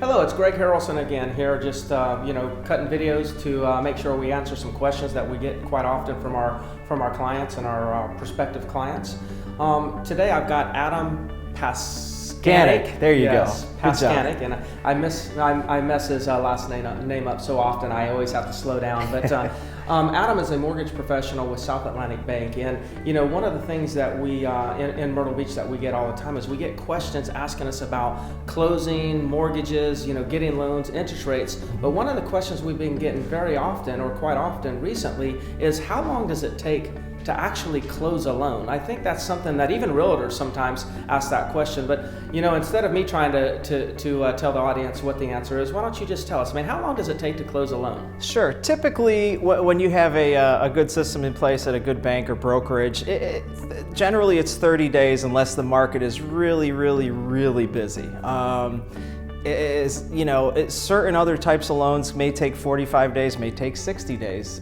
Hello, it's Greg Harrelson again here, just cutting videos to make sure we answer some questions that we get quite often from our clients and our prospective clients. Today I've got Adam Paskanik. There you go. Paskanik, and I mess his last name up so often. I always have to slow down. But Adam is a mortgage professional with South Atlantic Bank, and one of the things that we in Myrtle Beach that we get all the time is we get questions asking us about closing mortgages, getting loans, interest rates. But one of the questions we've been getting very often, or quite often recently, is how long does it take to actually close a loan? I think that's something that even realtors sometimes ask that question. But instead of me trying to tell the audience what the answer is, why don't you just tell us, how long does it take to close a loan? Sure. Typically, when you have a good system in place at a good bank or brokerage, generally it's 30 days unless the market is really, really, really busy. Certain other types of loans may take 45 days, may take 60 days.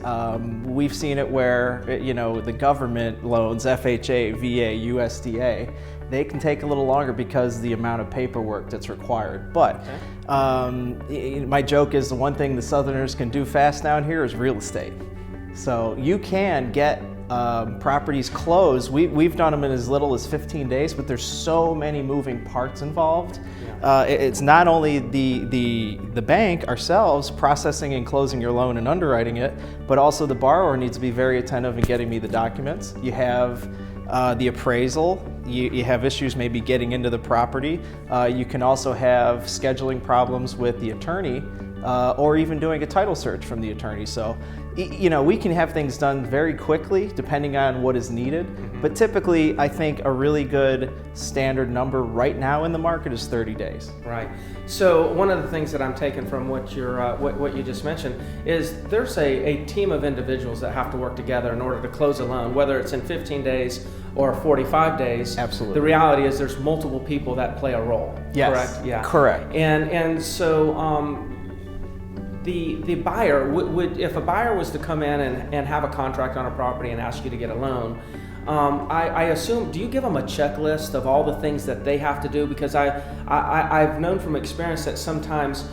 We've seen it where, the government loans, FHA, VA, USDA, they can take a little longer because of the amount of paperwork that's required. But my joke is the one thing the Southerners can do fast down here is real estate. So you can get properties closed. We've done them in as little as 15 days, but there's so many moving parts involved. It's not only the bank, ourselves, processing and closing your loan and underwriting it, but also the borrower needs to be very attentive in getting me the documents. You have the appraisal. You have issues maybe getting into the property. You can also have scheduling problems with the attorney, or even doing a title search from the attorney. So, we can have things done very quickly depending on what is needed. But typically, I think a really good standard number right now in the market is 30 days. Right. So one of the things that I'm taking from what you just mentioned is there's a team of individuals that have to work together in order to close a loan, whether it's in 15 days or 45 days. Absolutely. The reality is there's multiple people that play a role. Yes. Correct? Yeah. Correct. And so the buyer would if a buyer was to come in and have a contract on a property and ask you to get a loan, I assume, do you give them a checklist of all the things that they have to do? Because I've known from experience that sometimes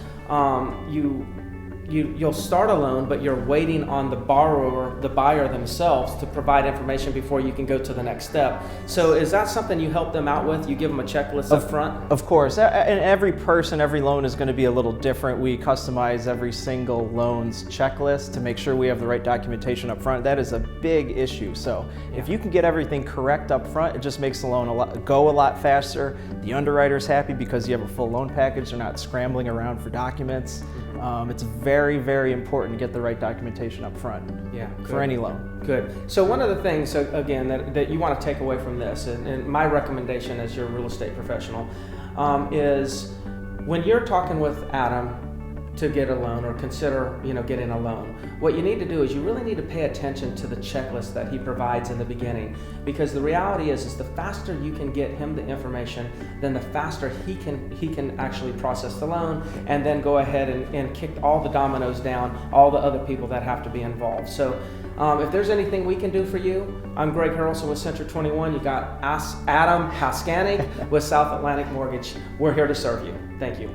you'll start a loan, but you're waiting on the borrower, the buyer themselves, to provide information before you can go to the next step. So is that something you help them out with? You give them a checklist up front? Of course. And every loan is going to be a little different. We customize every single loan's checklist to make sure we have the right documentation up front. That is a big issue. So if you can get everything correct up front, it just makes the loan go a lot faster. The underwriter's happy because you have a full loan package. They're not scrambling around for documents. It's very, very important to get the right documentation up front for any loan. Good. So one of the things, again, that you want to take away from this, and my recommendation as your real estate professional, is when you're talking with Adam to get a loan or consider getting a loan, what you need to do is you really need to pay attention to the checklist that he provides in the beginning, because the reality is the faster you can get him the information, then the faster he can actually process the loan and then go ahead and kick all the dominoes down, all the other people that have to be involved. So if there's anything we can do for you, I'm Greg Harrelson with Century 21. You got Adam Paskanik with South Atlantic Mortgage. We're here to serve you. Thank you.